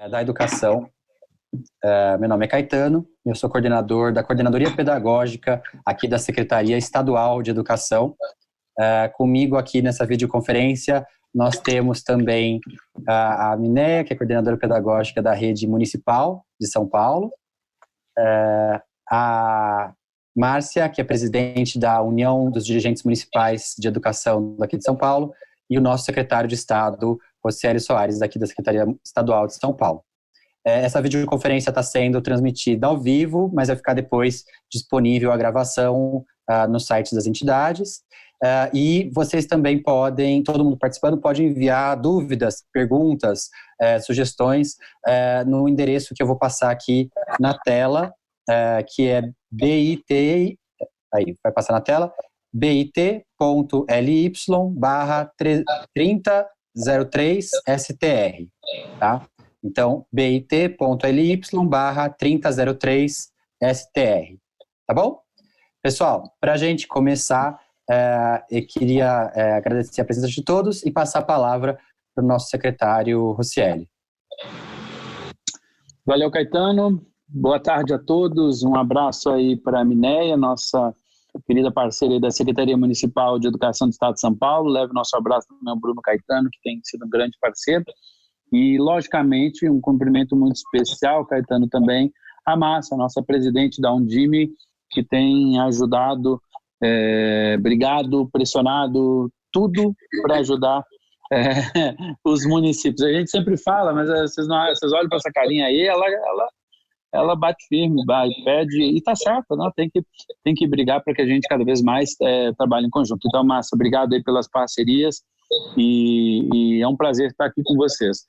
da educação. Meu nome é Caetano, eu sou coordenador da Coordenadoria Pedagógica aqui da Secretaria Estadual de Educação. Comigo aqui nessa videoconferência nós temos também a Mineia, que é coordenadora pedagógica da Rede Municipal de São Paulo, a Márcia, que é presidente da União dos Dirigentes Municipais de Educação daqui de São Paulo, e o nosso secretário de Estado, Rocieli Soares, daqui da Secretaria Estadual de São Paulo. Essa videoconferência está sendo transmitida ao vivo, mas vai ficar depois disponível a gravação no site das entidades. E vocês também podem, todo mundo participando, pode enviar dúvidas, perguntas, sugestões no endereço que eu vou passar aqui na tela, que é bit, aí vai passar na tela, bit.ly/3003str, tá? Então, bit.ly/3003str, tá bom? Pessoal, para a gente começar, eu queria agradecer a presença de todos e passar a palavra para o nosso secretário Rocieli. Valeu, Caetano. Boa tarde a todos. Um abraço aí para a Mineia, nossa querida parceira aí da Secretaria Municipal de Educação do Estado de São Paulo. Leve nosso abraço também ao Bruno Caetano, que tem sido um grande parceiro. E, logicamente, um cumprimento muito especial, Caetano, também, a Márcia, nossa presidente da Undime, que tem ajudado, brigado, pressionado, tudo para ajudar os municípios. A gente sempre fala, mas vocês olham para essa carinha aí, ela bate firme, pede, e está certo, né? Tem que brigar para que a gente cada vez mais trabalhe em conjunto. Então, Márcia, obrigado aí pelas parcerias, e é um prazer estar aqui com vocês.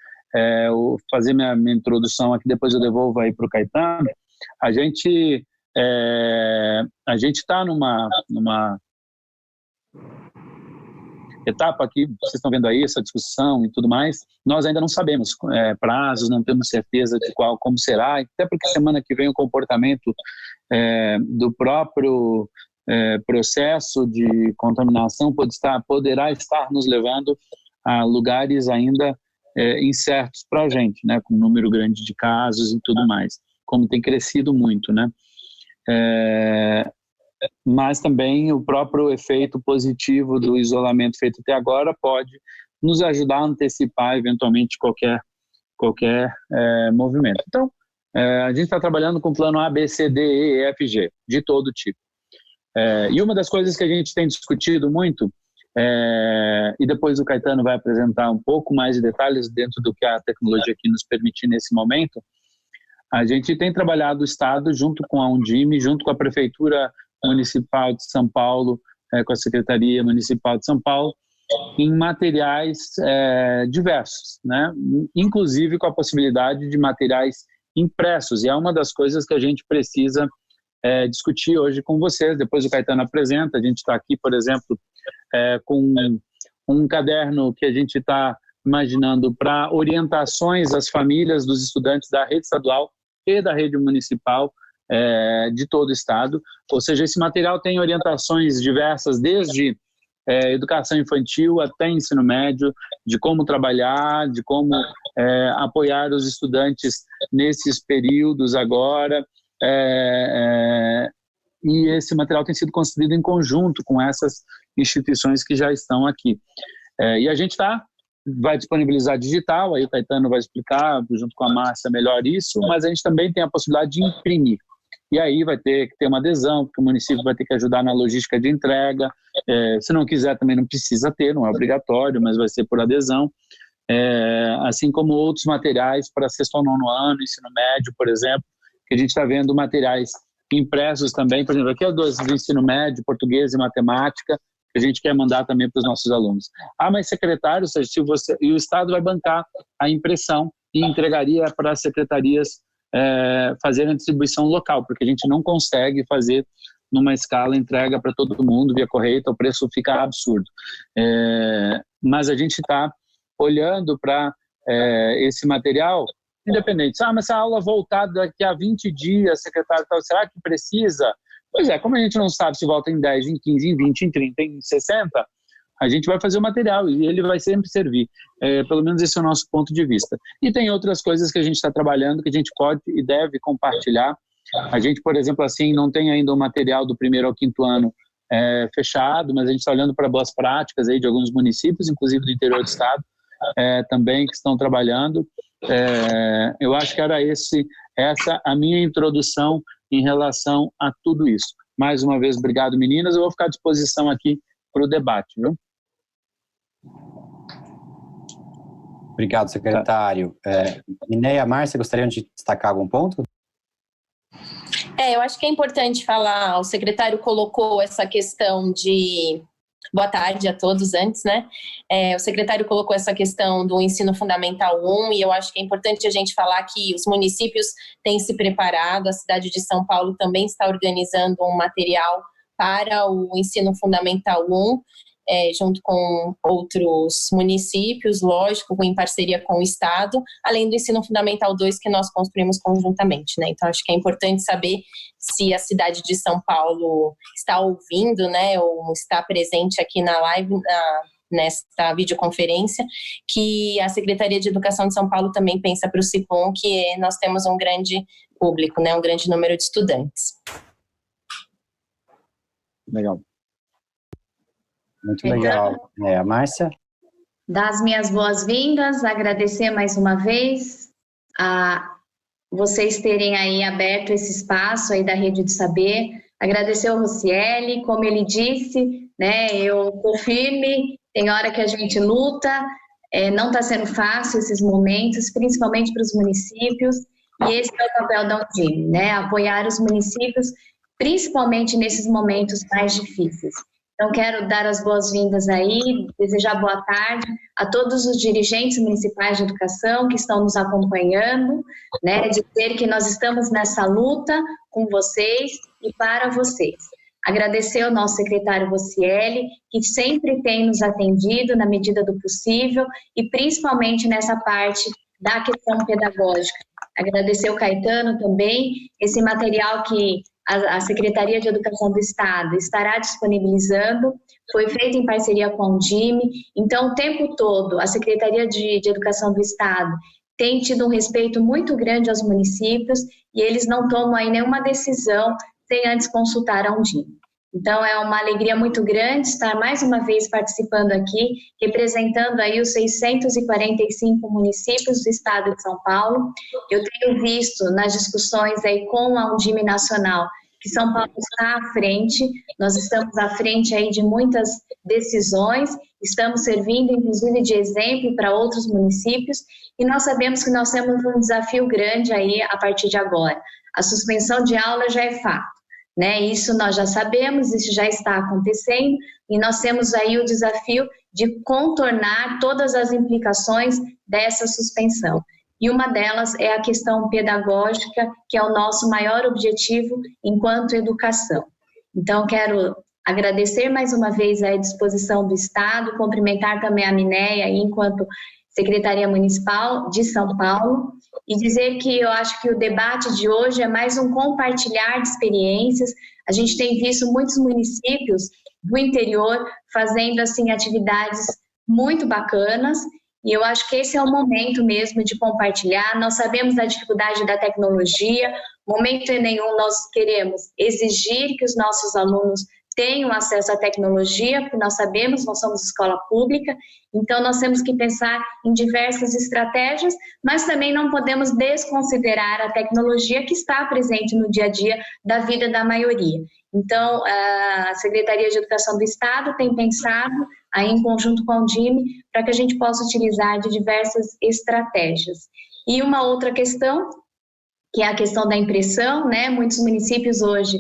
Vou fazer minha introdução aqui, depois eu devolvo aí para o Caetano. A gente está numa etapa aqui, vocês estão vendo aí essa discussão e tudo mais, nós ainda não sabemos prazos, não temos certeza de como será, até porque semana que vem o comportamento do próprio processo de contaminação poderá estar nos levando a lugares ainda incertos para a gente, né, com um número grande de casos e tudo mais, como tem crescido muito, né? Mas também o próprio efeito positivo do isolamento feito até agora pode nos ajudar a antecipar eventualmente qualquer movimento. Então, a gente está trabalhando com o plano A, B, C, D, E, F, G, de todo tipo. E uma das coisas que a gente tem discutido muito, e depois o Caetano vai apresentar um pouco mais de detalhes dentro do que a tecnologia aqui nos permite nesse momento, a gente tem trabalhado o Estado junto com a Undime, junto com a Prefeitura Municipal de São Paulo, com a Secretaria Municipal de São Paulo, em materiais diversos, né? Inclusive com a possibilidade de materiais impressos, e é uma das coisas que a gente precisa discutir hoje com vocês. Depois o Caetano apresenta. A gente está aqui, por exemplo, com um caderno que a gente está imaginando para orientações às famílias dos estudantes da rede estadual e da rede municipal de todo o estado. Ou seja, esse material tem orientações diversas, desde educação infantil até ensino médio, de como trabalhar, de como apoiar os estudantes nesses períodos agora, e esse material tem sido construído em conjunto com essas instituições que já estão aqui. E a gente vai disponibilizar digital, aí o Caetano vai explicar junto com a Márcia melhor isso, mas a gente também tem a possibilidade de imprimir. E aí vai ter que ter uma adesão, porque o município vai ter que ajudar na logística de entrega. Se não quiser, também não precisa ter, não é obrigatório, mas vai ser por adesão. Assim como outros materiais para sexto ao nono ano, ensino médio, por exemplo, que a gente está vendo materiais impressos também, por exemplo, aqui é do ensino médio, português e matemática, que a gente quer mandar também para os nossos alunos. Mas secretário, se e o Estado vai bancar a impressão e entregaria para as secretarias fazer a distribuição local, porque a gente não consegue fazer numa escala entrega para todo mundo via correio, então o preço fica absurdo. Mas a gente está olhando para esse material independente. Mas se a aula voltar daqui a 20 dias, secretário, será que precisa? Pois é, como a gente não sabe se volta em 10, em 15, em 20, em 30, em 60, a gente vai fazer o material e ele vai sempre servir. Pelo menos esse é o nosso ponto de vista. E tem outras coisas que a gente está trabalhando que a gente pode e deve compartilhar. A gente, por exemplo, assim, não tem ainda o material do 1º ao 5º ano fechado, mas a gente está olhando para boas práticas aí de alguns municípios, inclusive do interior do estado, também que estão trabalhando. Eu acho que era essa a minha introdução em relação a tudo isso. Mais uma vez, obrigado, meninas. Eu vou ficar à disposição aqui para o debate, viu? Obrigado, secretário. Mineia, Márcia, gostariam de destacar algum ponto? Eu acho que é importante falar, o secretário colocou essa questão de... Boa tarde a todos antes, né? O secretário colocou essa questão do ensino fundamental 1 e eu acho que é importante a gente falar que os municípios têm se preparado, a cidade de São Paulo também está organizando um material para o ensino fundamental 1, junto com outros municípios, lógico, em parceria com o Estado, além do ensino fundamental 2 que nós construímos conjuntamente, né? Então, acho que é importante saber se a cidade de São Paulo está ouvindo, né, ou está presente aqui na live, nesta videoconferência, que a Secretaria de Educação de São Paulo também pensa para o Ciclum, que nós temos um grande público, né, um grande número de estudantes. Legal. Muito legal. Márcia? Dar as minhas boas-vindas, agradecer mais uma vez a vocês terem aí aberto esse espaço aí da Rede do Saber, agradecer ao Rocieli, como ele disse, né, eu tô firme, tem hora que a gente luta, não está sendo fácil esses momentos, principalmente para os municípios, e esse é o papel da Undime, né, apoiar os municípios, principalmente nesses momentos mais difíceis. Então, quero dar as boas-vindas aí, desejar boa tarde a todos os dirigentes municipais de educação que estão nos acompanhando, né, dizer que nós estamos nessa luta com vocês e para vocês. Agradecer ao nosso secretário Rocieli, que sempre tem nos atendido na medida do possível e principalmente nessa parte da questão pedagógica. Agradecer ao Caetano também, esse material que a Secretaria de Educação do Estado estará disponibilizando, foi feito em parceria com a Undime, então o tempo todo a Secretaria de Educação do Estado tem tido um respeito muito grande aos municípios e eles não tomam aí nenhuma decisão sem antes consultar a Undime. Então é uma alegria muito grande estar mais uma vez participando aqui, representando aí os 645 municípios do estado de São Paulo. Eu tenho visto nas discussões aí com a Undime Nacional que São Paulo está à frente, nós estamos à frente aí de muitas decisões, estamos servindo inclusive de exemplo para outros municípios e nós sabemos que nós temos um desafio grande aí a partir de agora. A suspensão de aula já é fato, né? Isso nós já sabemos, isso já está acontecendo e nós temos aí o desafio de contornar todas as implicações dessa suspensão. E uma delas é a questão pedagógica, que é o nosso maior objetivo enquanto educação. Então, quero agradecer mais uma vez a disposição do Estado, cumprimentar também a Mineia enquanto Secretaria Municipal de São Paulo e dizer que eu acho que o debate de hoje é mais um compartilhar de experiências. A gente tem visto muitos municípios do interior fazendo assim atividades muito bacanas e eu acho que esse é o momento mesmo de compartilhar. Nós sabemos da dificuldade da tecnologia, momento nenhum nós queremos exigir que os nossos alunos tenham acesso à tecnologia, porque nós sabemos, nós somos escola pública, então nós temos que pensar em diversas estratégias, mas também não podemos desconsiderar a tecnologia que está presente no dia a dia da vida da maioria. Então, a Secretaria de Educação do Estado tem pensado, aí em conjunto com a Undime, para que a gente possa utilizar de diversas estratégias. E uma outra questão, que é a questão da impressão, né? Muitos municípios hoje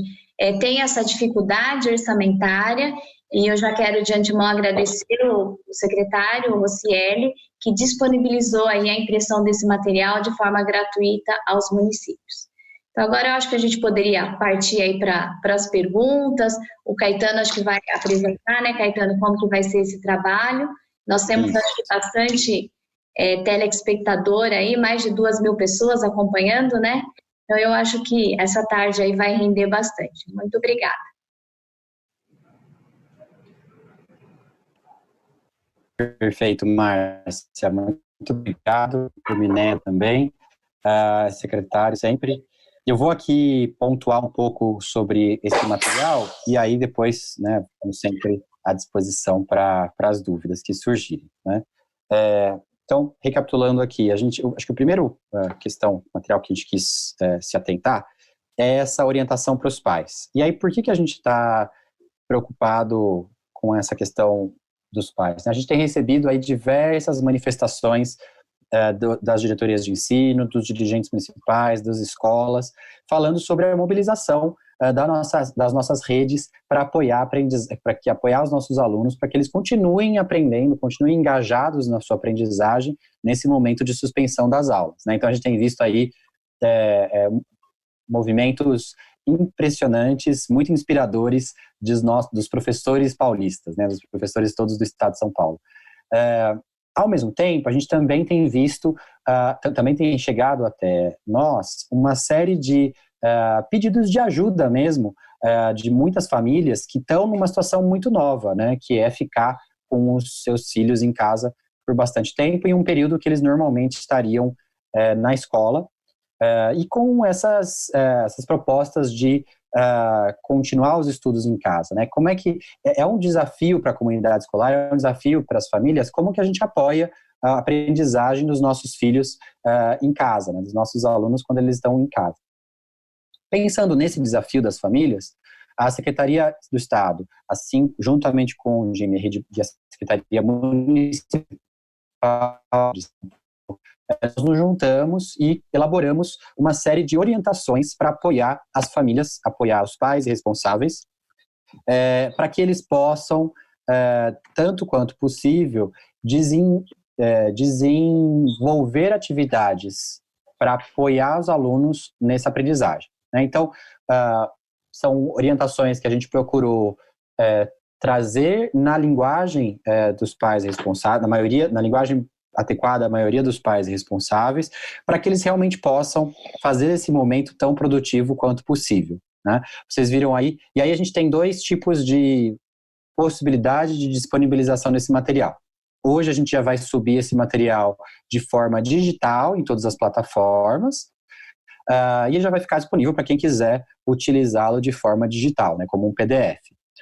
têm essa dificuldade orçamentária, e eu já quero de antemão agradecer o secretário, o Rocieli, que disponibilizou aí a impressão desse material de forma gratuita aos municípios. Então, agora eu acho que a gente poderia partir aí para as perguntas. O Caetano acho que vai apresentar, né, Caetano, como que vai ser esse trabalho. Nós temos acho que bastante telespectador aí, mais de 2.000 pessoas acompanhando, né? Então, eu acho que essa tarde aí vai render bastante. Muito obrigada. Perfeito, Márcia. Muito obrigado. O Miné também, secretário sempre. Eu vou aqui pontuar um pouco sobre esse material e aí depois, né, como sempre, à disposição para as dúvidas que surgirem, né? Então, recapitulando aqui, eu acho que a primeira questão, material que a gente quis se atentar é essa orientação para os pais. E aí, por que a gente está preocupado com essa questão dos pais, né? A gente tem recebido aí diversas manifestações das diretorias de ensino, dos dirigentes municipais, das escolas, falando sobre a mobilização das nossas redes para apoiar os nossos alunos, para que eles continuem aprendendo, continuem engajados na sua aprendizagem nesse momento de suspensão das aulas, né? Então a gente tem visto aí movimentos impressionantes, muito inspiradores dos professores paulistas, né, dos professores todos do estado de São Paulo. Ao mesmo tempo, a gente também tem visto, também tem chegado até nós, uma série de pedidos de ajuda mesmo, de muitas famílias que estão numa situação muito nova, né, que é ficar com os seus filhos em casa por bastante tempo, em um período que eles normalmente estariam na escola, e com essas propostas de continuar os estudos em casa, né? Como é que é um desafio para a comunidade escolar, é um desafio para as famílias, como que a gente apoia a aprendizagem dos nossos filhos em casa, né? Dos nossos alunos quando eles estão em casa. Pensando nesse desafio das famílias, a Secretaria do Estado, assim, juntamente com o GMR e a Secretaria Municipal, nós nos juntamos e elaboramos uma série de orientações para apoiar as famílias, apoiar os pais responsáveis, para que eles possam, tanto quanto possível, desenvolver atividades para apoiar os alunos nessa aprendizagem, né? Então, são orientações que a gente procurou trazer na linguagem dos pais responsáveis, na linguagem adequada à maioria dos pais responsáveis, para que eles realmente possam fazer esse momento tão produtivo quanto possível, né? Vocês viram aí, e aí a gente tem dois tipos de possibilidade de disponibilização desse material. Hoje a gente já vai subir esse material de forma digital em todas as plataformas, e ele já vai ficar disponível para quem quiser utilizá-lo de forma digital, né, como um PDF.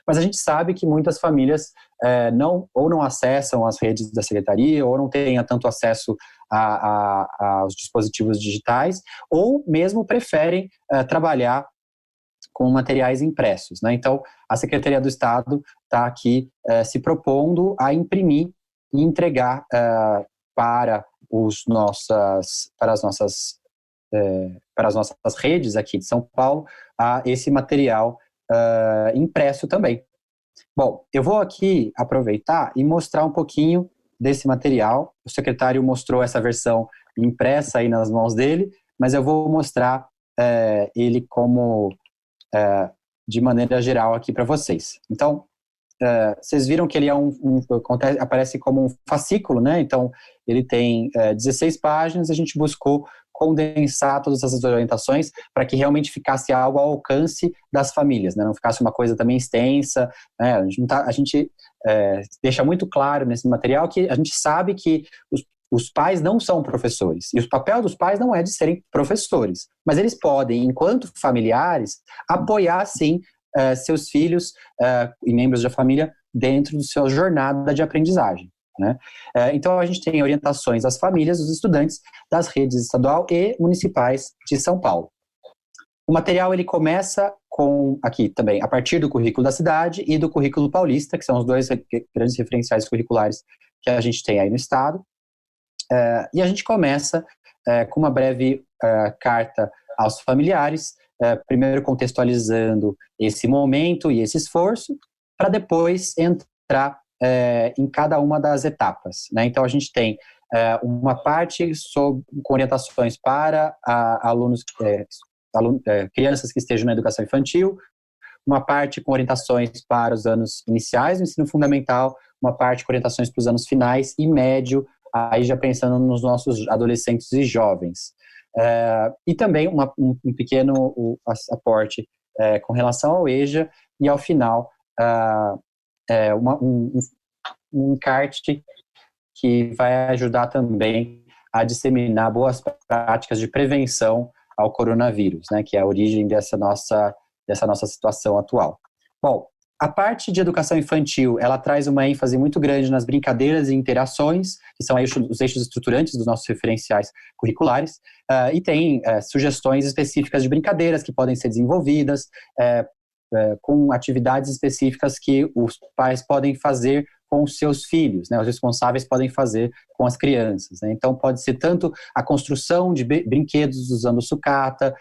Mas a gente sabe que muitas famílias não acessam as redes da secretaria, ou não têm tanto acesso aos dispositivos digitais, ou mesmo preferem trabalhar com materiais impressos, né? Então, a Secretaria do Estado está aqui se propondo a imprimir e entregar para as nossas redes aqui de São Paulo esse material impresso também. Bom, eu vou aqui aproveitar e mostrar um pouquinho desse material. O secretário mostrou essa versão impressa aí nas mãos dele, mas eu vou mostrar ele de maneira geral aqui para vocês. Então, vocês viram que ele aparece como um fascículo, né? Então, ele tem 16 páginas, a gente buscou condensar todas essas orientações para que realmente ficasse algo ao alcance das famílias, né? Não ficasse uma coisa também extensa, né? A gente deixa muito claro nesse material que a gente sabe que os pais não são professores, e o papel dos pais não é de serem professores, mas eles podem, enquanto familiares, apoiar, sim, seus filhos e membros da família dentro da sua jornada de aprendizagem, né? Então, a gente tem orientações às famílias, dos estudantes das redes estadual e municipais de São Paulo. O material ele começa aqui também, a partir do currículo da cidade e do currículo paulista, que são os dois grandes referenciais curriculares que a gente tem aí no estado. E a gente começa com uma breve carta aos familiares, primeiro contextualizando esse momento e esse esforço, para depois entrar em cada uma das etapas, né? Então, a gente tem uma parte com orientações para crianças que estejam na educação infantil, uma parte com orientações para os anos iniciais do ensino fundamental, uma parte com orientações para os anos finais e médio, aí já pensando nos nossos adolescentes e jovens. E também um pequeno aporte com relação ao EJA, e ao final um encarte que vai ajudar também a disseminar boas práticas de prevenção ao coronavírus, né, que é a origem dessa nossa situação atual. Bom, a parte de educação infantil, ela traz uma ênfase muito grande nas brincadeiras e interações, que são aí os eixos estruturantes dos nossos referenciais curriculares, e tem sugestões específicas de brincadeiras que podem ser desenvolvidas, com atividades específicas que os pais podem fazer com os seus filhos, né, os responsáveis podem fazer com as crianças, né? Então pode ser tanto a construção de brinquedos usando sucata,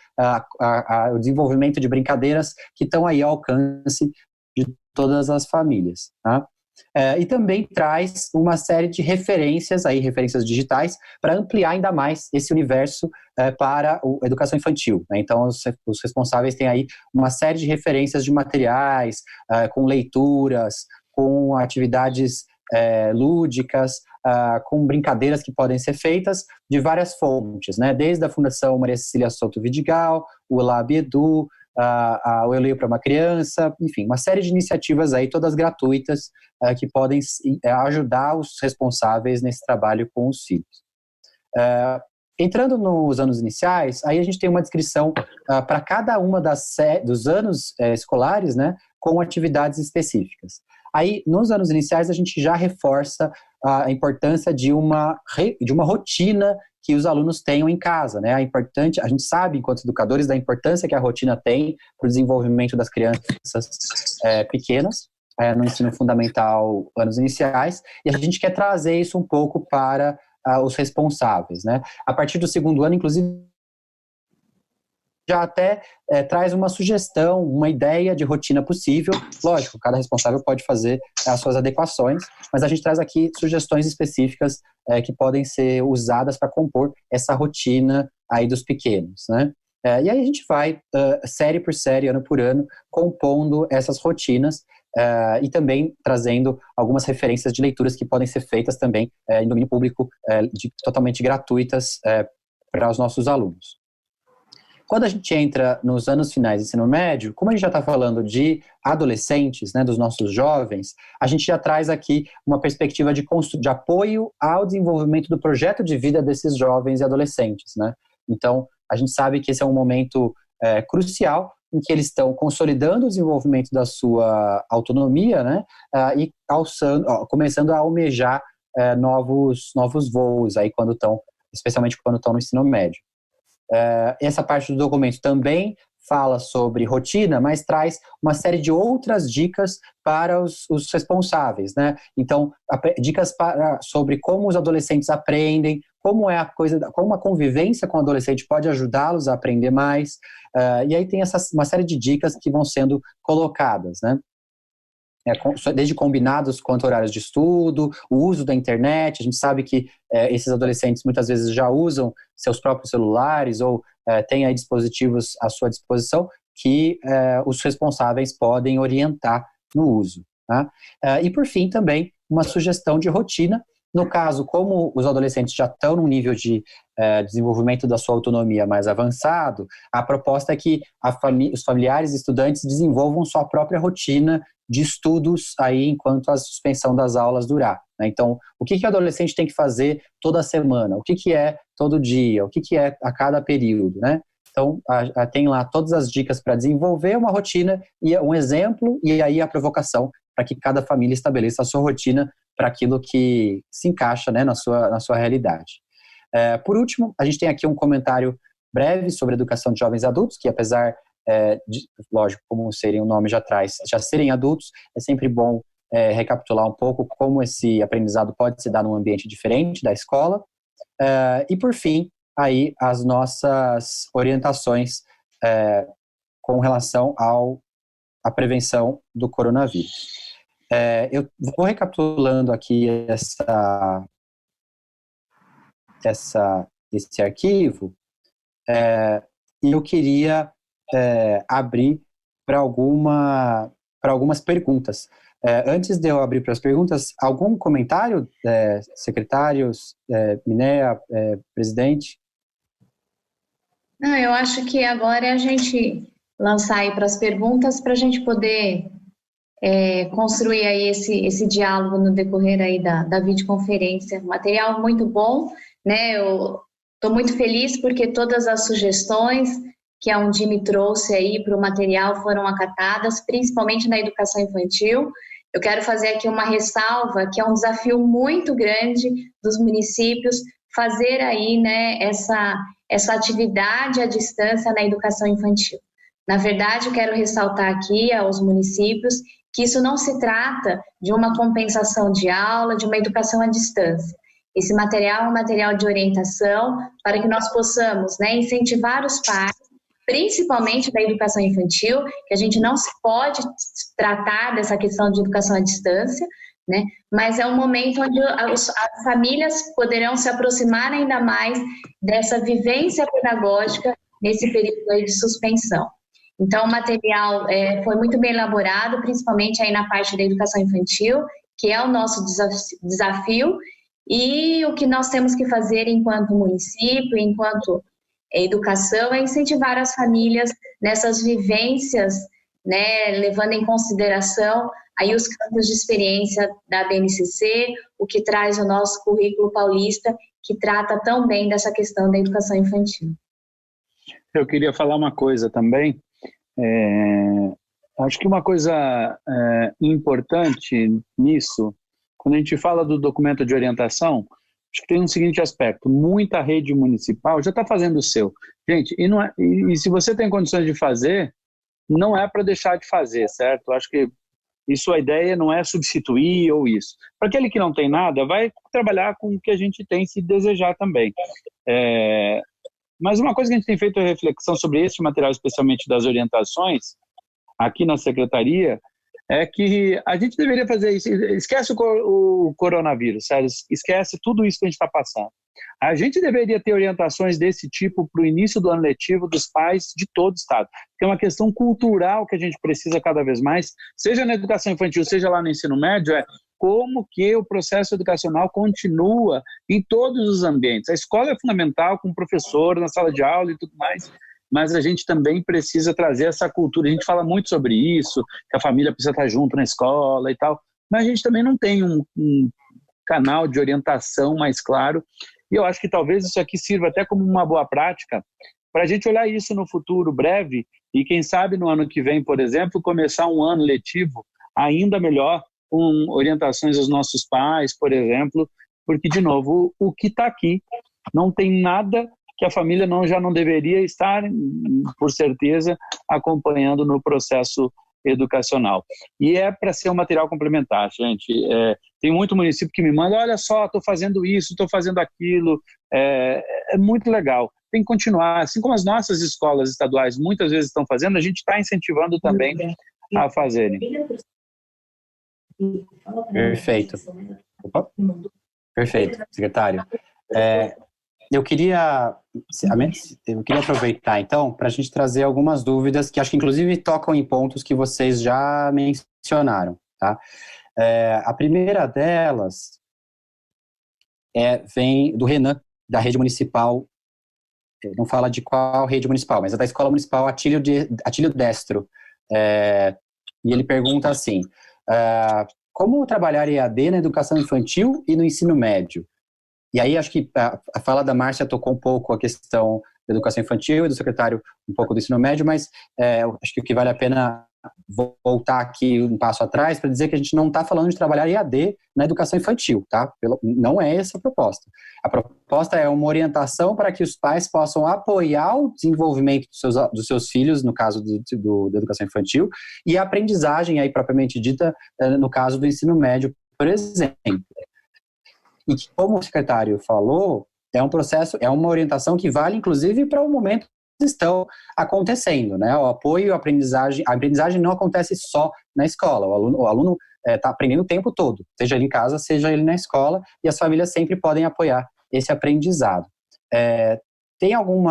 o desenvolvimento de brincadeiras que estão aí ao alcance de todas as famílias, tá? E também traz uma série de referências digitais, para ampliar ainda mais esse universo para a educação infantil, né? Então, os responsáveis têm aí uma série de referências de materiais, com leituras, com atividades lúdicas, com brincadeiras que podem ser feitas de várias fontes, né? Desde a Fundação Maria Cecília Souto Vidigal, o Lab Edu, o Eu Leio para uma Criança, enfim, uma série de iniciativas aí, todas gratuitas, que podem ajudar os responsáveis nesse trabalho com os filhos. Entrando nos anos iniciais, aí a gente tem uma descrição para cada uma dos anos escolares, né, com atividades específicas. Aí, nos anos iniciais, a gente já reforça a importância de uma rotina que os alunos tenham em casa, né? A gente sabe, enquanto educadores, da importância que a rotina tem para o desenvolvimento das crianças pequenas, no ensino fundamental, anos iniciais, e a gente quer trazer isso um pouco para os responsáveis, né? A partir do segundo ano, inclusive, já até traz uma sugestão, uma ideia de rotina possível. Lógico, cada responsável pode fazer as suas adequações, mas a gente traz aqui sugestões específicas que podem ser usadas para compor essa rotina aí dos pequenos, né? E aí a gente vai, série por série, ano por ano, compondo essas rotinas, e também trazendo algumas referências de leituras que podem ser feitas também em domínio público, totalmente gratuitas para os nossos alunos. Quando a gente entra nos anos finais do ensino médio, como a gente já está falando de adolescentes, né, dos nossos jovens, a gente já traz aqui uma perspectiva de apoio ao desenvolvimento do projeto de vida desses jovens e adolescentes, né? Então, a gente sabe que esse é um momento crucial em que eles estão consolidando o desenvolvimento da sua autonomia, né, e começando a almejar novos voos, aí especialmente quando estão no ensino médio. Essa parte do documento também fala sobre rotina, mas traz uma série de outras dicas para os responsáveis, né? Então, dicas sobre como os adolescentes aprendem, como a convivência com o adolescente pode ajudá-los a aprender mais, e aí tem uma série de dicas que vão sendo colocadas, né? Desde combinados quanto horários de estudo, o uso da internet. A gente sabe que esses adolescentes muitas vezes já usam seus próprios celulares ou têm aí dispositivos à sua disposição que os responsáveis podem orientar no uso, tá? E por fim também uma sugestão de rotina. No caso, como os adolescentes já estão num nível de desenvolvimento da sua autonomia mais avançado, a proposta é que os familiares e estudantes desenvolvam sua própria rotina de estudos aí enquanto a suspensão das aulas durar, né? Então, o que o adolescente tem que fazer toda semana? O que é todo dia? O que é a cada período, né? Então, tem lá todas as dicas para desenvolver uma rotina e um exemplo, e aí a provocação para que cada família estabeleça a sua rotina para aquilo que se encaixa, né, na sua realidade. Por último, a gente tem aqui um comentário breve sobre a educação de jovens e adultos, que apesar lógico, como o nome já traz, já serem adultos, é sempre bom recapitular um pouco como esse aprendizado pode se dar num ambiente diferente da escola. E por fim, aí as nossas orientações com relação à prevenção do coronavírus. Eu vou recapitulando aqui esse arquivo, e eu queria abrir para algumas perguntas. Antes de eu abrir para as perguntas, algum comentário, secretários, Minéia, presidente? Não, eu acho que agora é a gente lançar aí para as perguntas para a gente poder construir aí esse diálogo no decorrer aí da videoconferência. Material muito bom, né? Eu estou muito feliz porque todas as sugestões que a Undime trouxe aí para o material foram acatadas, principalmente na educação infantil. Eu quero fazer aqui uma ressalva, que é um desafio muito grande dos municípios fazer aí, né, essa atividade à distância na educação infantil. Na verdade, eu quero ressaltar aqui aos municípios que isso não se trata de uma compensação de aula, de uma educação à distância. Esse material é um material de orientação para que nós possamos, né, incentivar os pais, principalmente da educação infantil, que a gente não se pode tratar dessa questão de educação à distância, né? Mas é um momento onde as famílias poderão se aproximar ainda mais dessa vivência pedagógica nesse período aí de suspensão. Então, o material foi muito bem elaborado, principalmente aí na parte da educação infantil, que é o nosso desafio, e o que nós temos que fazer enquanto município, enquanto educação, é incentivar as famílias nessas vivências, né, levando em consideração aí os campos de experiência da BNCC, o que traz o nosso currículo paulista, que trata tão bem dessa questão da educação infantil. Eu queria falar uma coisa também. Acho que uma coisa importante nisso, quando a gente fala do documento de orientação, acho que tem um seguinte aspecto: muita rede municipal já está fazendo o seu. Gente, e se você tem condições de fazer, não é para deixar de fazer, certo? Acho que isso, a ideia não é substituir ou isso. Para aquele que não tem nada, vai trabalhar com o que a gente tem, se desejar também. Mas uma coisa que a gente tem feito reflexão sobre esse material, especialmente das orientações, aqui na Secretaria, é que a gente deveria fazer isso. Esquece o coronavírus, sério, esquece tudo isso que a gente está passando. A gente deveria ter orientações desse tipo para o início do ano letivo dos pais de todo o estado, que é uma questão cultural que a gente precisa cada vez mais, seja na educação infantil, seja lá no ensino médio, como que o processo educacional continua em todos os ambientes. A escola é fundamental, com o professor na sala de aula e tudo mais, mas a gente também precisa trazer essa cultura. A gente fala muito sobre isso, que a família precisa estar junto na escola e tal, mas a gente também não tem um canal de orientação mais claro, e eu acho que talvez isso aqui sirva até como uma boa prática para a gente olhar isso no futuro breve e quem sabe no ano que vem, por exemplo, começar um ano letivo ainda melhor, com orientações aos nossos pais, por exemplo, porque, de novo, o que está aqui não tem nada que a família já não deveria estar, por certeza, acompanhando no processo educacional. E é para ser um material complementar, gente. Tem muito município que me manda, olha só, estou fazendo isso, estou fazendo aquilo. É muito legal. Tem que continuar. Assim como as nossas escolas estaduais muitas vezes estão fazendo, a gente está incentivando também a fazerem. Perfeito. Opa. Perfeito, secretário. Eu queria aproveitar, então, para a gente trazer algumas dúvidas que acho que, inclusive, tocam em pontos que vocês já mencionaram, tá? A primeira delas vem do Renan, da rede municipal, não fala de qual rede municipal, mas é da Escola Municipal Atílio Destro. E ele pergunta assim: como trabalhar EAD na educação infantil e no ensino médio? E aí acho que a fala da Márcia tocou um pouco a questão da educação infantil e do secretário um pouco do ensino médio, mas acho que o que vale a pena voltar aqui um passo atrás para dizer que a gente não está falando de trabalhar EAD na educação infantil, tá? Não é essa a proposta. A proposta é uma orientação para que os pais possam apoiar o desenvolvimento dos seus filhos, no caso da educação infantil, e a aprendizagem aí propriamente dita, no caso do ensino médio, por exemplo. E que, como o secretário falou, é um processo, é uma orientação que vale, inclusive, para o momento que estão acontecendo, né? O apoio, a aprendizagem não acontece só na escola. O aluno está aprendendo o tempo todo, seja ele em casa, seja ele na escola, e as famílias sempre podem apoiar esse aprendizado. Tem algum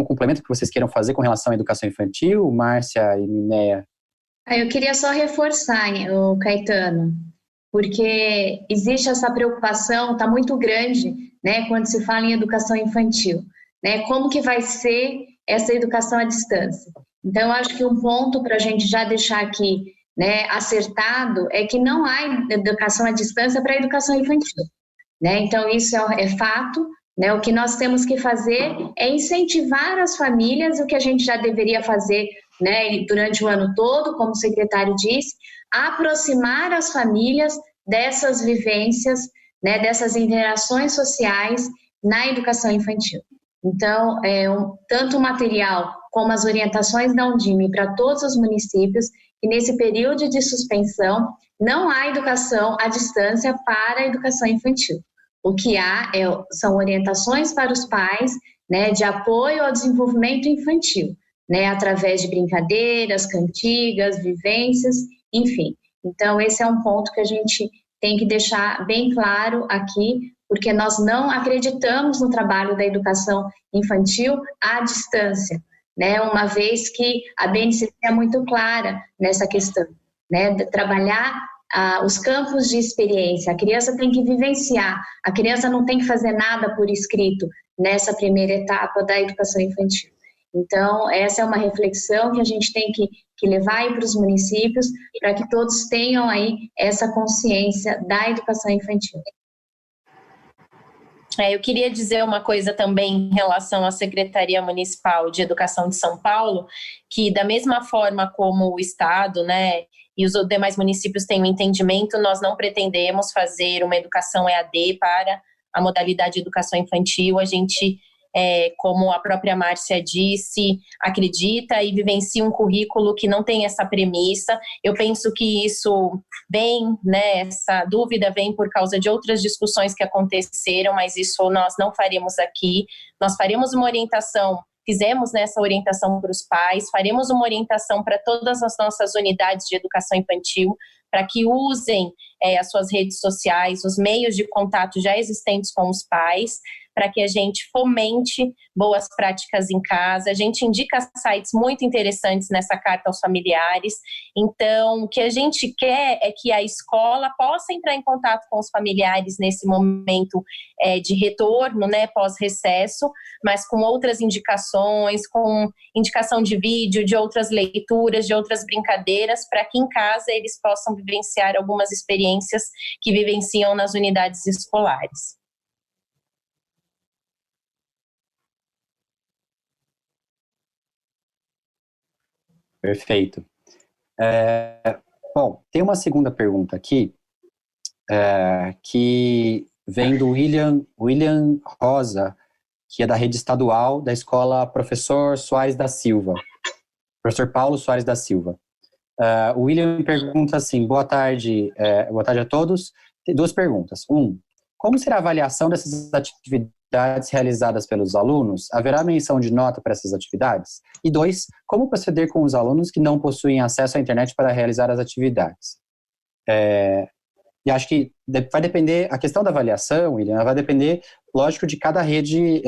complemento que vocês queiram fazer com relação à educação infantil, Márcia e Minéia? Eu queria só reforçar, o Caetano, porque existe essa preocupação, está muito grande, né, quando se fala em educação infantil, né, como que vai ser essa educação à distância. Então, eu acho que um ponto para a gente já deixar aqui né, acertado é que não há educação à distância para a educação infantil, né? Então, isso é fato, né? O que nós temos que fazer é incentivar as famílias, o que a gente já deveria fazer, né, durante o ano todo, como o secretário disse, aproximar as famílias dessas vivências, né, dessas interações sociais na educação infantil. Então, tanto o material como as orientações da Undime para todos os municípios, e nesse período de suspensão não há educação à distância para a educação infantil. O que há são orientações para os pais, né, de apoio ao desenvolvimento infantil, né, através de brincadeiras, cantigas, vivências, enfim. Então, esse é um ponto que a gente tem que deixar bem claro aqui, porque nós não acreditamos no trabalho da educação infantil à distância, né, uma vez que a BNCC é muito clara nessa questão, né, de trabalhar os campos de experiência. A criança tem que vivenciar, a criança não tem que fazer nada por escrito nessa primeira etapa da educação infantil. Então, essa é uma reflexão que a gente tem que levar aí para os municípios, para que todos tenham aí essa consciência da educação infantil. Eu queria dizer uma coisa também em relação à Secretaria Municipal de Educação de São Paulo, que da mesma forma como o Estado, né, e os demais municípios têm um entendimento, nós não pretendemos fazer uma educação EAD para a modalidade de educação infantil. A gente, como a própria Márcia disse, acredita e vivencia um currículo que não tem essa premissa. Eu penso que isso vem, né, essa dúvida vem por causa de outras discussões que aconteceram, mas isso nós não faremos aqui. Nós faremos uma orientação, fizemos nessa orientação para os pais, faremos uma orientação para todas as nossas unidades de educação infantil, para que usem as suas redes sociais, os meios de contato já existentes com os pais, para que a gente fomente boas práticas em casa. A gente indica sites muito interessantes nessa carta aos familiares. Então, o que a gente quer é que a escola possa entrar em contato com os familiares nesse momento de retorno, né, pós-recesso, mas com outras indicações, com indicação de vídeo, de outras leituras, de outras brincadeiras, para que em casa eles possam vivenciar algumas experiências que vivenciam nas unidades escolares. Perfeito. Bom, tem uma segunda pergunta aqui, que vem do William Rosa, que é da rede estadual da escola Professor Soares da Silva, professor Paulo Soares da Silva. O William pergunta assim: boa tarde a todos. Tem duas perguntas. Como será a avaliação dessas atividades realizadas pelos alunos? Haverá menção de nota para essas atividades? E 2, como proceder com os alunos que não possuem acesso à internet para realizar as atividades? E acho que vai depender, a questão da avaliação, William, vai depender, lógico, de cada rede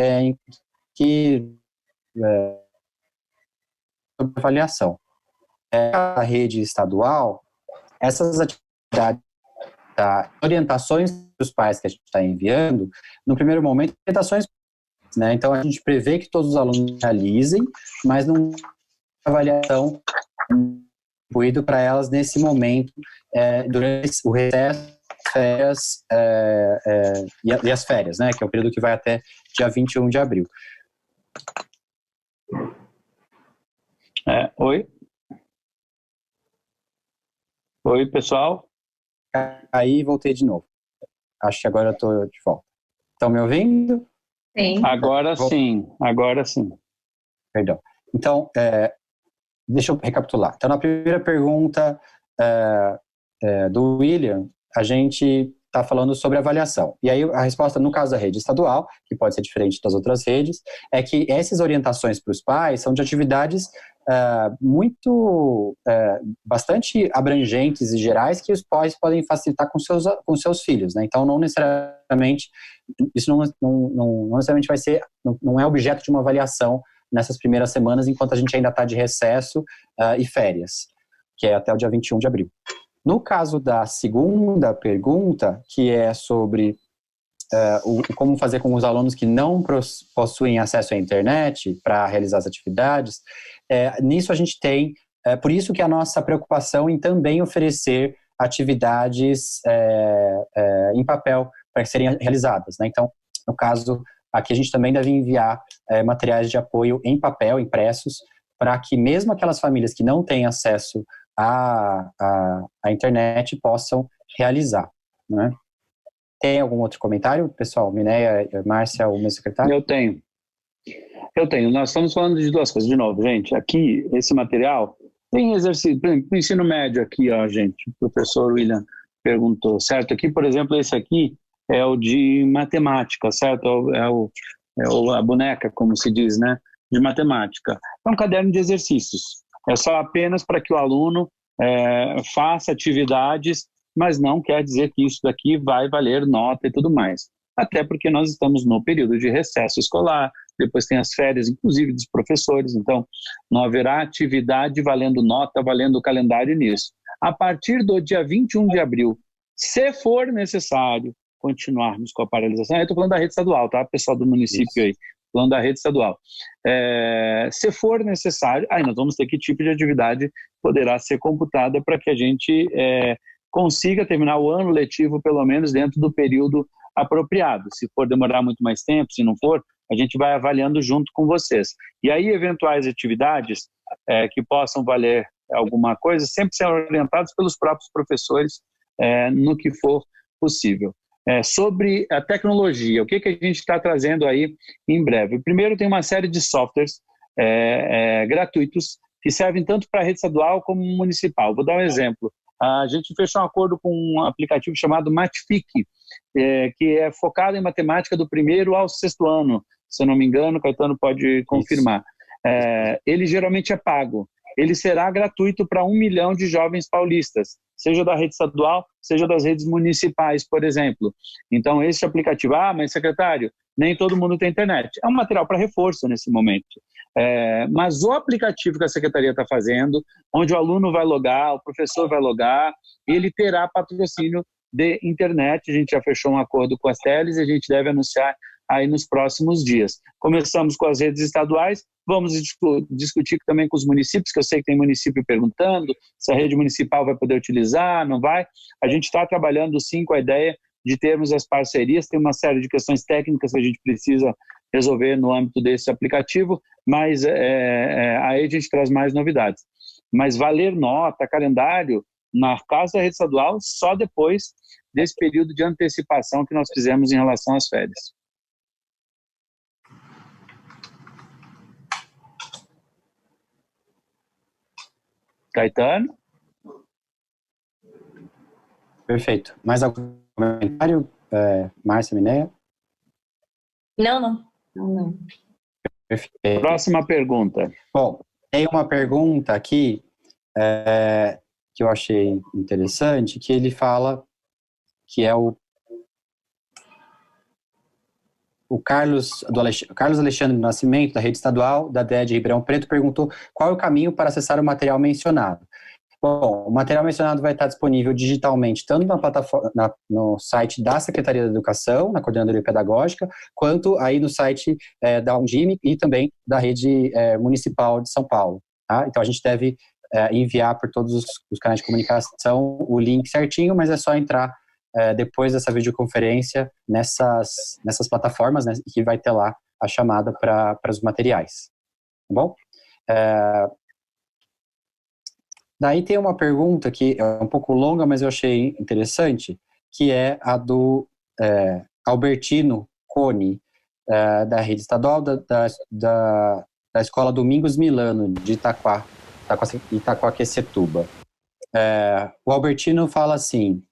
sobre avaliação. A rede estadual, essas atividades, orientações para os pais que a gente está enviando, no primeiro momento, orientações, né? Então, a gente prevê que todos os alunos realizem, mas não avaliação distribuído para elas nesse momento, durante o recesso, férias e as férias, né? Que é o período que vai até dia 21 de abril. Oi? Oi, pessoal? Aí voltei de novo. Acho que agora eu estou de volta. Estão me ouvindo? Sim. Agora sim. Perdão. Então, deixa eu recapitular. Então, na primeira pergunta do William, a gente está falando sobre avaliação. E aí, a resposta, no caso da rede estadual, que pode ser diferente das outras redes, é que essas orientações para os pais são de atividades bastante abrangentes e gerais que os pais podem facilitar com seus filhos, né? Então, não necessariamente, isso não necessariamente vai ser, não é objeto de uma avaliação nessas primeiras semanas, enquanto a gente ainda está de recesso e férias, que é até o dia 21 de abril. No caso da segunda pergunta, que é sobre como fazer com os alunos que não possuem acesso à internet para realizar as atividades, nisso a gente tem por isso que a nossa preocupação em também oferecer atividades em papel para serem realizadas, né? Então, no caso, aqui a gente também deve enviar materiais de apoio em papel, impressos, para que mesmo aquelas famílias que não têm acesso à internet possam realizar, né? Tem algum outro comentário, pessoal? Mineia, Márcia, o meu secretário? Eu tenho. Nós estamos falando de duas coisas. De novo, gente, aqui, esse material tem exercício. Por exemplo, o ensino médio aqui, ó, gente, o professor William perguntou, certo? Aqui, por exemplo, esse aqui é o de matemática, certo? A boneca, como se diz, né? De matemática. É um caderno de exercícios. É só apenas para que o aluno faça atividades, mas não quer dizer que isso daqui vai valer nota e tudo mais. Até porque nós estamos no período de recesso escolar, depois tem as férias, inclusive dos professores, então não haverá atividade valendo nota, valendo calendário nisso. A partir do dia 21 de abril, se for necessário continuarmos com a paralisação, eu estou falando da rede estadual, tá, pessoal do município aí, falando da rede estadual. Se for necessário, aí nós vamos ter que tipo de atividade poderá ser computada para que a gente consiga terminar o ano letivo, pelo menos dentro do período apropriado. Se for demorar muito mais tempo, se não for, a gente vai avaliando junto com vocês. E aí, eventuais atividades que possam valer alguma coisa, sempre serão orientadas pelos próprios professores no que for possível. Sobre a tecnologia, o que a gente está trazendo aí em breve? Primeiro, tem uma série de softwares gratuitos que servem tanto para a rede estadual como municipal. Vou dar um exemplo. A gente fechou um acordo com um aplicativo chamado Matfic, que é focado em matemática do 1º ao 6º ano. Se eu não me engano, Caetano pode confirmar. Ele geralmente é pago. Ele será gratuito para 1 milhão de jovens paulistas, seja da rede estadual, seja das redes municipais, por exemplo. Então, esse aplicativo, mas secretário, nem todo mundo tem internet. É um material para reforço nesse momento. Mas o aplicativo que a secretaria está fazendo, onde o aluno vai logar, o professor vai logar, ele terá patrocínio de internet. A gente já fechou um acordo com as teles e a gente deve anunciar aí nos próximos dias. Começamos com as redes estaduais, vamos discutir também com os municípios, que eu sei que tem município perguntando se a rede municipal vai poder utilizar, não vai. A gente está trabalhando sim com a ideia de termos as parcerias, tem uma série de questões técnicas que a gente precisa resolver no âmbito desse aplicativo, mas aí a gente traz mais novidades. Mas valer nota, calendário, na casa da rede estadual, só depois desse período de antecipação que nós fizemos em relação às férias. Caetano? Perfeito. Mais algum comentário, Márcia, Mineia? Não. Perfeito. Próxima pergunta. Bom, tem uma pergunta aqui que eu achei interessante, que ele fala que é o Carlos Alexandre do Nascimento, da Rede Estadual, da DED Ribeirão Preto, perguntou qual é o caminho para acessar o material mencionado. Bom, o material mencionado vai estar disponível digitalmente, tanto na plataforma, no site da Secretaria da Educação, na Coordenadoria Pedagógica, quanto aí no site da Undime e também da Rede Municipal de São Paulo. Tá? Então, a gente deve enviar por todos os canais de comunicação o link certinho, mas é só entrar depois dessa videoconferência nessas plataformas, né, que vai ter lá a chamada para os materiais. Tá bom? Daí tem uma pergunta que é um pouco longa, mas eu achei interessante, que é a do Albertino Cone, da Rede Estadual da Escola Domingos Milano, de Itaquaquecetuba. O Albertino fala assim: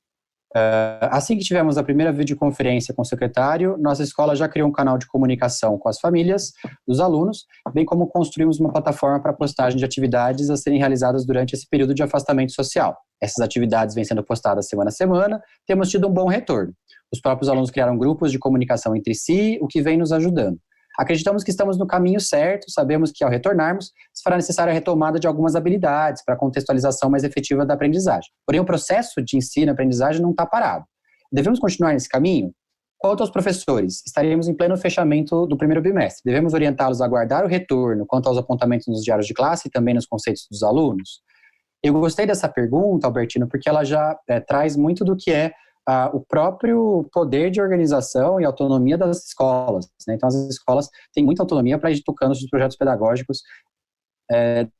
assim que tivemos a primeira videoconferência com o secretário, nossa escola já criou um canal de comunicação com as famílias dos alunos, bem como construímos uma plataforma para postagem de atividades a serem realizadas durante esse período de afastamento social. Essas atividades vêm sendo postadas semana a semana, temos tido um bom retorno. Os próprios alunos criaram grupos de comunicação entre si, o que vem nos ajudando. Acreditamos que estamos no caminho certo, sabemos que ao retornarmos, se fará necessária a retomada de algumas habilidades para a contextualização mais efetiva da aprendizagem. Porém, o processo de ensino e aprendizagem não está parado. Devemos continuar nesse caminho? Quanto aos professores, estaremos em pleno fechamento do primeiro bimestre. Devemos orientá-los a aguardar o retorno quanto aos apontamentos nos diários de classe e também nos conceitos dos alunos? Eu gostei dessa pergunta, Albertino, porque ela já traz muito do que é o próprio poder de organização e autonomia das escolas, né? Então, as escolas têm muita autonomia para ir tocando os projetos pedagógicos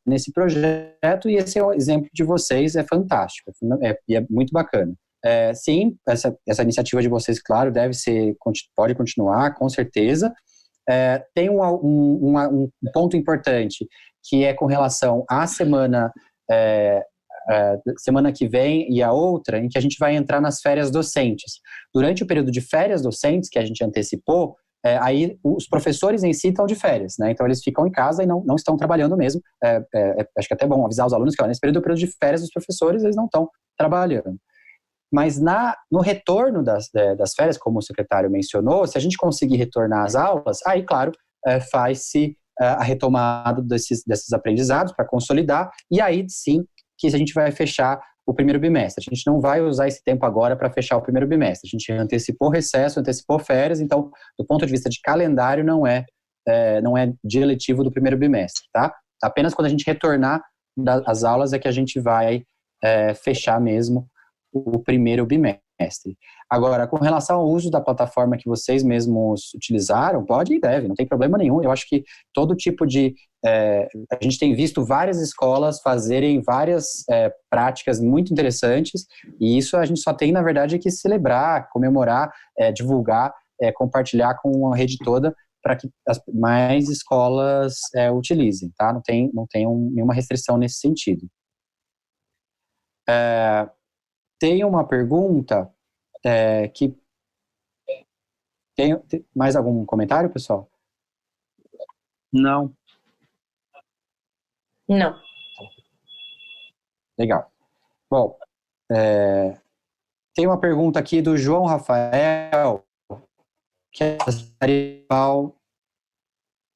nesse projeto, e esse exemplo de vocês é fantástico, e é muito bacana. Sim, essa iniciativa de vocês, claro, pode continuar, com certeza. Tem um ponto importante, que é com relação à semana que vem e a outra, em que a gente vai entrar nas férias docentes. Durante o período de férias docentes, que a gente antecipou, aí os professores em si estão de férias, né? Então eles ficam em casa e não estão trabalhando mesmo. Acho que é até bom avisar os alunos que nesse período de férias, os professores eles não estão trabalhando. Mas no retorno das férias, como o secretário mencionou, se a gente conseguir retornar às aulas, aí, claro, faz-se a retomada desses aprendizados para consolidar, e aí sim que a gente vai fechar o primeiro bimestre. A gente não vai usar esse tempo agora para fechar o primeiro bimestre. A gente antecipou recesso, antecipou férias, então, do ponto de vista de calendário, não é dia letivo do primeiro bimestre, tá? Apenas quando a gente retornar às aulas é que a gente vai fechar mesmo o primeiro bimestre. Agora, com relação ao uso da plataforma que vocês mesmos utilizaram, pode e deve, não tem problema nenhum. Eu acho que todo tipo de... a gente tem visto várias escolas fazerem várias práticas muito interessantes, e isso a gente só tem, na verdade, que celebrar, comemorar, divulgar, compartilhar com a rede toda, para que as mais escolas utilizem, tá? Não tem nenhuma restrição nesse sentido. Tem uma pergunta que... Tem mais algum comentário, pessoal? Não. Não. Legal. Bom, tem uma pergunta aqui do João Rafael, que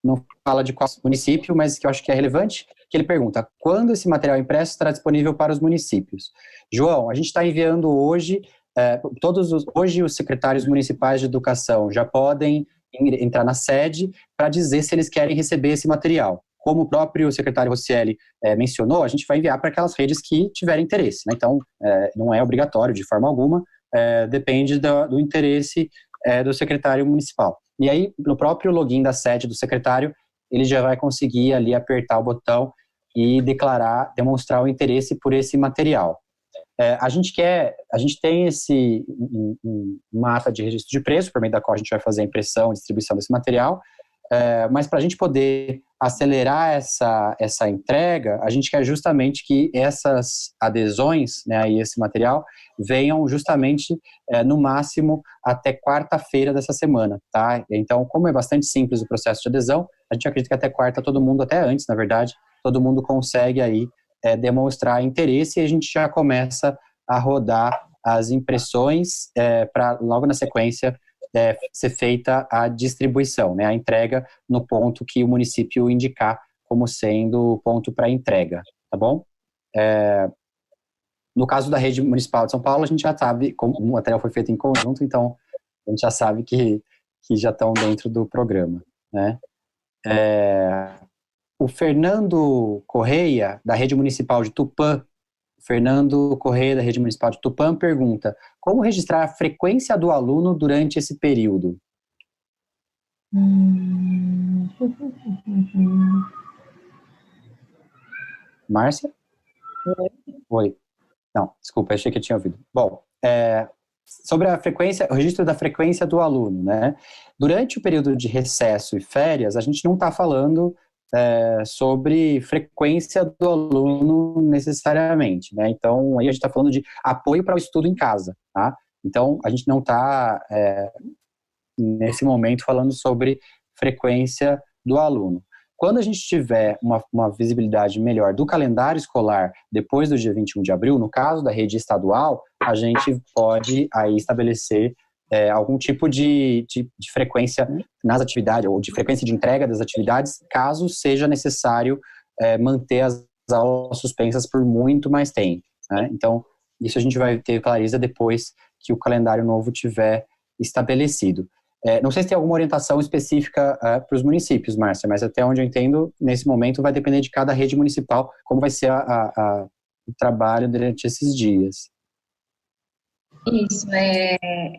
não fala de qual município, mas que eu acho que é relevante, que ele pergunta: quando esse material impresso estará disponível para os municípios? João, a gente está enviando hoje, hoje os secretários municipais de educação já podem entrar na sede para dizer se eles querem receber esse material. Como o próprio secretário Roscielli mencionou, a gente vai enviar para aquelas redes que tiverem interesse, né? Então, não é obrigatório de forma alguma, depende do interesse do secretário municipal. E aí, no próprio login da sede do secretário, ele já vai conseguir ali apertar o botão e demonstrar o interesse por esse material. A gente tem uma ata de registro de preço, por meio da qual a gente vai fazer a impressão e distribuição desse material, mas para a gente poder acelerar essa entrega, a gente quer justamente que essas adesões, né, a esse material, venham justamente no máximo até quarta-feira dessa semana, tá? Então, como é bastante simples o processo de adesão, a gente acredita que até quarta até antes, na verdade, todo mundo consegue aí demonstrar interesse, e a gente já começa a rodar as impressões para logo na sequência ser feita a distribuição, né, a entrega no ponto que o município indicar como sendo o ponto para entrega, tá bom? No caso da rede municipal de São Paulo, a gente já sabe, como o material foi feito em conjunto, então a gente já sabe que já estão dentro do programa, né? O Fernando Correia, da rede municipal de Tupã, pergunta: como registrar a frequência do aluno durante esse período? Márcia? Oi. Não, desculpa, achei que eu tinha ouvido. Bom, sobre o registro da frequência do aluno, né? Durante o período de recesso e férias, a gente não está falando sobre frequência do aluno necessariamente, né? Então, aí a gente está falando de apoio para o estudo em casa, tá? Então, a gente não está, nesse momento, falando sobre frequência do aluno. Quando a gente tiver uma visibilidade melhor do calendário escolar depois do dia 21 de abril, no caso da rede estadual, a gente pode aí estabelecer algum tipo de frequência nas atividades, ou de frequência de entrega das atividades, caso seja necessário manter as aulas suspensas por muito mais tempo, né? Então, isso a gente vai ter clareza depois que o calendário novo tiver estabelecido. Não sei se tem alguma orientação específica para os municípios, Márcia, mas até onde eu entendo, nesse momento vai depender de cada rede municipal como vai ser o trabalho durante esses dias. Isso,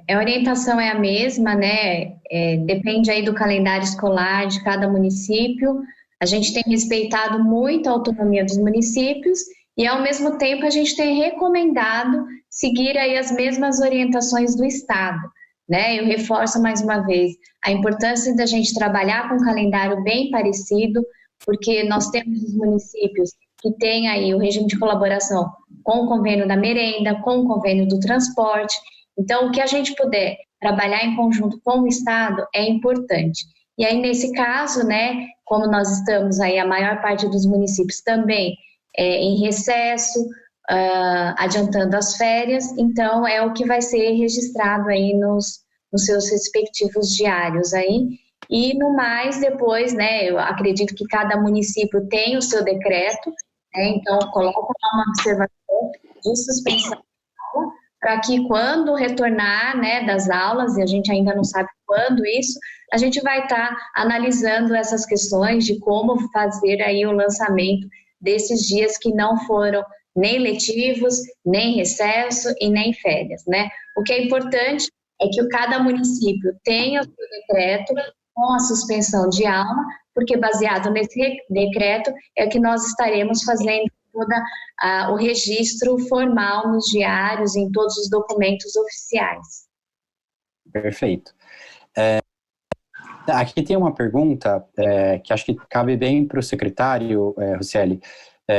a orientação é a mesma, né? Depende aí do calendário escolar de cada município. A gente tem respeitado muito a autonomia dos municípios e, ao mesmo tempo, a gente tem recomendado seguir aí as mesmas orientações do Estado, né? Eu reforço mais uma vez a importância da gente trabalhar com um calendário bem parecido, porque nós temos os municípios que têm aí o regime de colaboração com o convênio da merenda, com o convênio do transporte. Então, o que a gente puder trabalhar em conjunto com o Estado é importante. E aí, nesse caso, né, como nós estamos aí, a maior parte dos municípios também em recesso, adiantando as férias, então é o que vai ser registrado aí nos seus respectivos diários aí. E no mais, depois, né, eu acredito que cada município tem o seu decreto, né, então coloca uma observação de suspensão para que quando retornar, né, das aulas, e a gente ainda não sabe quando isso, a gente vai estar analisando essas questões de como fazer aí o lançamento desses dias que não foram nem letivos, nem recesso e nem férias, né? O que é importante é que cada município tenha o seu decreto com a suspensão de aula, porque baseado nesse decreto é que nós estaremos fazendo todo o registro formal nos diários, em todos os documentos oficiais. Perfeito. Aqui tem uma pergunta que acho que cabe bem para o secretário, Rocieli,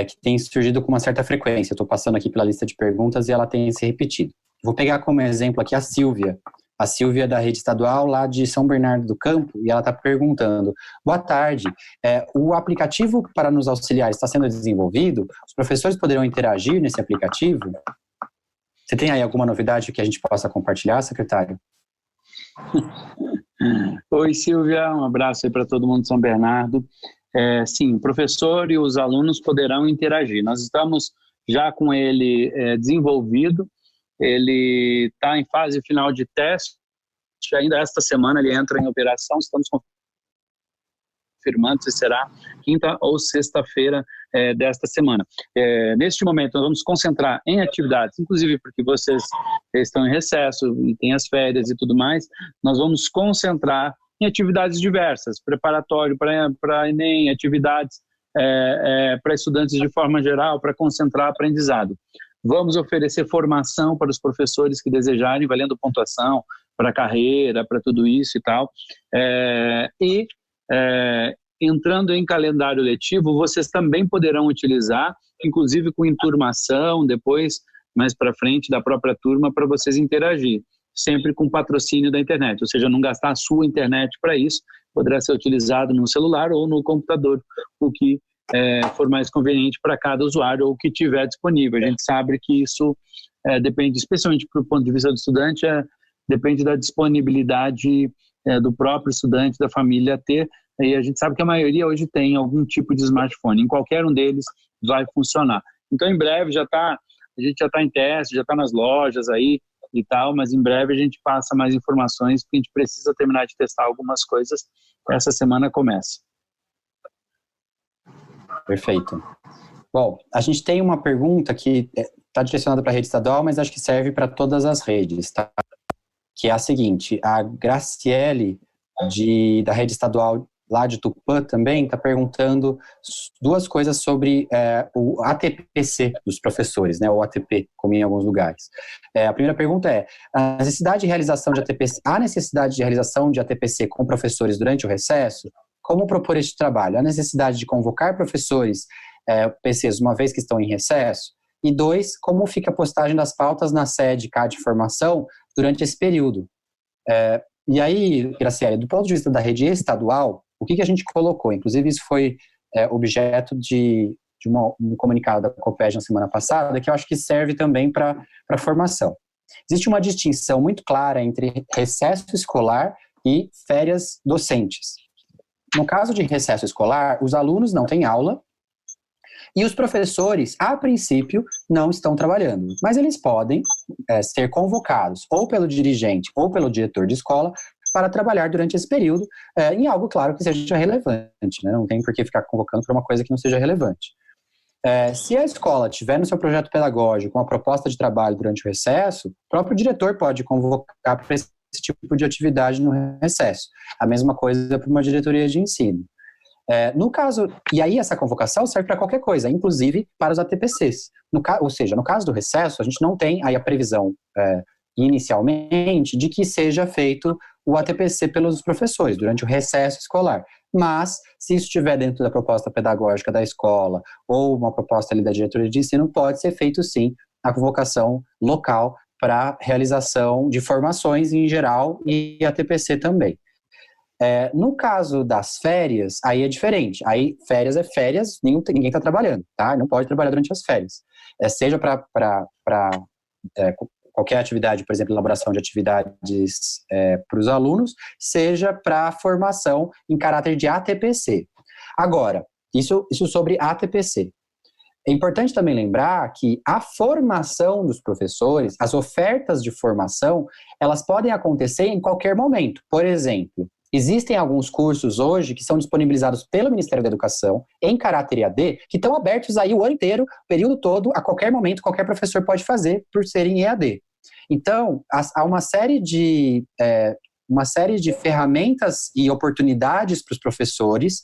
que tem surgido com uma certa frequência. Estou passando aqui pela lista de perguntas e ela tem se repetido. Vou pegar como exemplo aqui a Silvia da rede estadual lá de São Bernardo do Campo, e ela está perguntando: boa tarde, o aplicativo para nos auxiliar está sendo desenvolvido? Os professores poderão interagir nesse aplicativo? Você tem aí alguma novidade que a gente possa compartilhar, secretário? Oi, Silvia, um abraço aí para todo mundo de São Bernardo. Sim, o professor e os alunos poderão interagir. Nós estamos já com ele desenvolvido, ele está em fase final de teste, ainda esta semana ele entra em operação, estamos confirmando se será quinta ou sexta-feira desta semana. Neste momento, nós vamos concentrar em atividades, inclusive porque vocês estão em recesso e tem as férias e tudo mais, nós vamos concentrar em atividades diversas, preparatório para Enem, atividades para estudantes de forma geral, para concentrar aprendizado. Vamos oferecer formação para os professores que desejarem, valendo pontuação para a carreira, para tudo isso e tal. Entrando em calendário letivo, vocês também poderão utilizar, inclusive com enturmação, depois, mais para frente, da própria turma, para vocês interagir, sempre com patrocínio da internet, ou seja, não gastar a sua internet para isso, poderá ser utilizado no celular ou no computador, o que for mais conveniente para cada usuário ou o que tiver disponível. A gente sabe que isso depende, especialmente do ponto de vista do estudante, depende da disponibilidade do próprio estudante, da família ter, e a gente sabe que a maioria hoje tem algum tipo de smartphone, em qualquer um deles vai funcionar. Então, em breve a gente já está em teste, já está nas lojas aí e tal, mas em breve a gente passa mais informações, porque a gente precisa terminar de testar algumas coisas. Essa semana começa. Perfeito. Bom, a gente tem uma pergunta que está direcionada para a rede estadual, mas acho que serve para todas as redes, tá? Que é a seguinte: a Graciele, da rede estadual lá de Tupã também, está perguntando duas coisas sobre o ATPC dos professores, né, ou ATP, como em alguns lugares. A primeira pergunta é: há necessidade de realização de ATPC com professores durante o recesso? Como propor este trabalho? Há necessidade de convocar professores PCs uma vez que estão em recesso? E 2, como fica a postagem das pautas na sede CAD Formação durante esse período? E aí, Graciele, do ponto de vista da rede estadual, o que a gente colocou? Inclusive, isso foi objeto de um comunicado da Copeg na semana passada, que eu acho que serve também para formação. Existe uma distinção muito clara entre recesso escolar e férias docentes. No caso de recesso escolar, os alunos não têm aula E os professores, a princípio, não estão trabalhando, mas eles podem ser convocados ou pelo dirigente ou pelo diretor de escola para trabalhar durante esse período em algo, claro, que seja relevante, né? Não tem por que ficar convocando para uma coisa que não seja relevante. Se a escola tiver no seu projeto pedagógico uma proposta de trabalho durante o recesso, o próprio diretor pode convocar para esse tipo de atividade no recesso. A mesma coisa para uma diretoria de ensino. No caso, e aí essa convocação serve para qualquer coisa, inclusive para os ATPCs. Ou seja, no caso do recesso, a gente não tem aí a previsão inicialmente de que seja feito o ATPC pelos professores durante o recesso escolar. Mas, se isso estiver dentro da proposta pedagógica da escola ou uma proposta ali da diretoria de ensino, pode ser feito sim a convocação local para realização de formações em geral e ATPC também. No caso das férias, aí é diferente. Aí férias é férias, ninguém está trabalhando, tá? Não pode trabalhar durante as férias. Seja para qualquer atividade, por exemplo, elaboração de atividades para os alunos, seja para formação em caráter de ATPC. Agora, isso sobre ATPC. É importante também lembrar que a formação dos professores, as ofertas de formação, elas podem acontecer em qualquer momento. Por exemplo, existem alguns cursos hoje que são disponibilizados pelo Ministério da Educação em caráter EAD, que estão abertos aí o ano inteiro, o período todo, a qualquer momento, qualquer professor pode fazer por serem EAD. Então, há uma série de ferramentas e oportunidades para os professores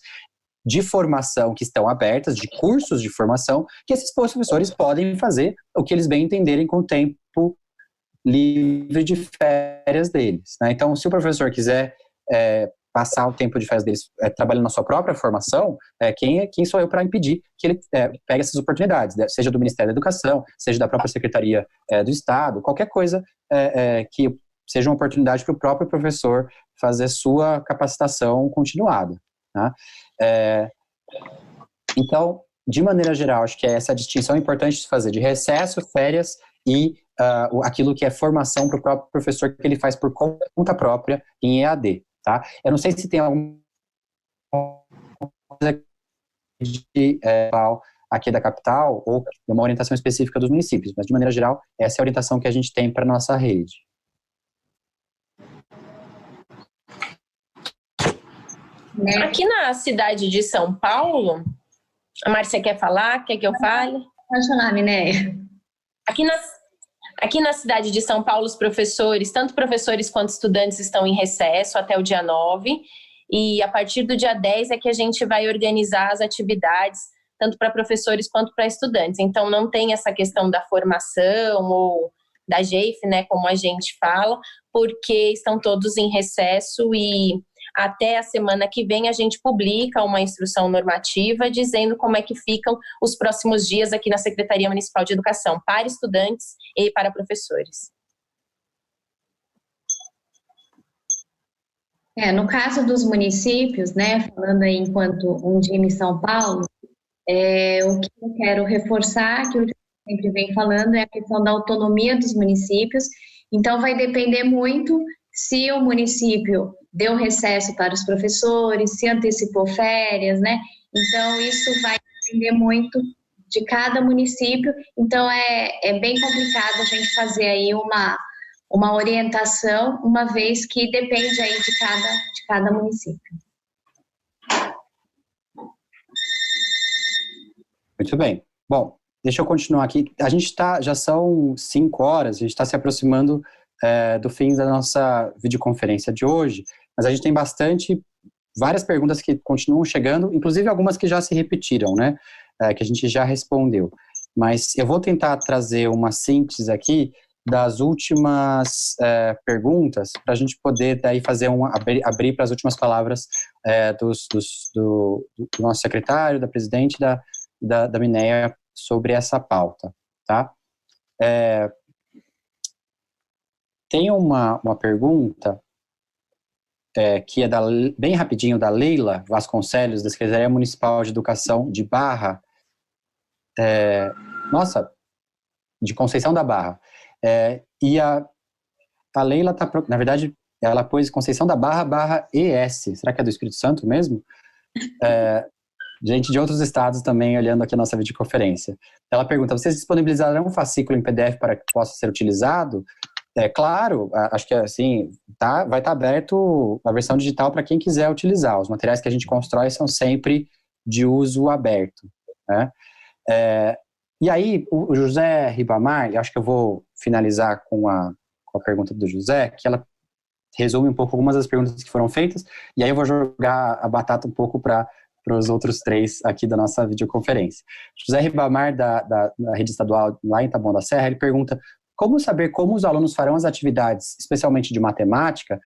de formação que estão abertas, de cursos de formação, que esses professores podem fazer o que eles bem entenderem com o tempo livre de férias deles, né? Então, se o professor quiser passar o tempo de férias deles trabalhando na sua própria formação, quem sou eu para impedir que ele pegue essas oportunidades, seja do Ministério da Educação, seja da própria Secretaria do Estado, qualquer coisa que seja uma oportunidade para o próprio professor fazer sua capacitação continuada, tá? Então, de maneira geral, acho que essa distinção é importante de fazer de recesso, férias e aquilo que é formação para o próprio professor que ele faz por conta própria em EAD. Tá? Eu não sei se tem alguma coisa aqui da capital ou uma orientação específica dos municípios, mas de maneira geral, essa é a orientação que a gente tem para a nossa rede. Aqui na cidade de São Paulo, a Márcia quer falar? Quer que eu fale? Pode falar, Minéia. Aqui na cidade de São Paulo, os professores, tanto professores quanto estudantes, estão em recesso até o dia 9, e a partir do dia 10 é que a gente vai organizar as atividades, tanto para professores quanto para estudantes. Então, não tem essa questão da formação ou da GEIF, né, como a gente fala, porque estão todos em recesso e até a semana que vem a gente publica uma instrução normativa dizendo como é que ficam os próximos dias aqui na Secretaria Municipal de Educação, para estudantes e para professores. No caso dos municípios, né, falando aí enquanto Undime São Paulo, o que eu quero reforçar, que eu sempre venho falando, é a questão da autonomia dos municípios. Então, vai depender muito se o município deu recesso para os professores, se antecipou férias, né? Então, isso vai depender muito de cada município. Então, é bem complicado a gente fazer aí uma orientação, uma vez que depende aí de cada município. Muito bem. Bom, deixa eu continuar aqui. A gente já são 5 horas, a gente está se aproximando do fim da nossa videoconferência de hoje, mas a gente tem várias perguntas que continuam chegando, inclusive algumas que já se repetiram, né, que a gente já respondeu. Mas eu vou tentar trazer uma síntese aqui das últimas perguntas, para a gente poder daí fazer abrir para as últimas palavras do nosso secretário, da presidente da Minéia sobre essa pauta, tá? Tem uma pergunta que é bem rapidinho, da Leila Vasconcelos, da Secretaria Municipal de Educação de Barra, de Conceição da Barra. E a Leila na verdade, ela pôs Conceição da Barra, ES. Será que é do Espírito Santo mesmo? gente de outros estados também olhando aqui a nossa videoconferência. Ela pergunta, vocês disponibilizarão um fascículo em PDF para que possa ser utilizado? Claro, acho que assim, vai estar aberto a versão digital para quem quiser utilizar. Os materiais que a gente constrói são sempre de uso aberto, né? E aí, o José Ribamar, acho que eu vou finalizar com a pergunta do José, que ela resume um pouco algumas das perguntas que foram feitas, e aí eu vou jogar a batata um pouco para os outros 3 aqui da nossa videoconferência. José Ribamar, da rede estadual lá em Taboão da Serra, ele pergunta como saber como os alunos farão as atividades, especialmente de matemática,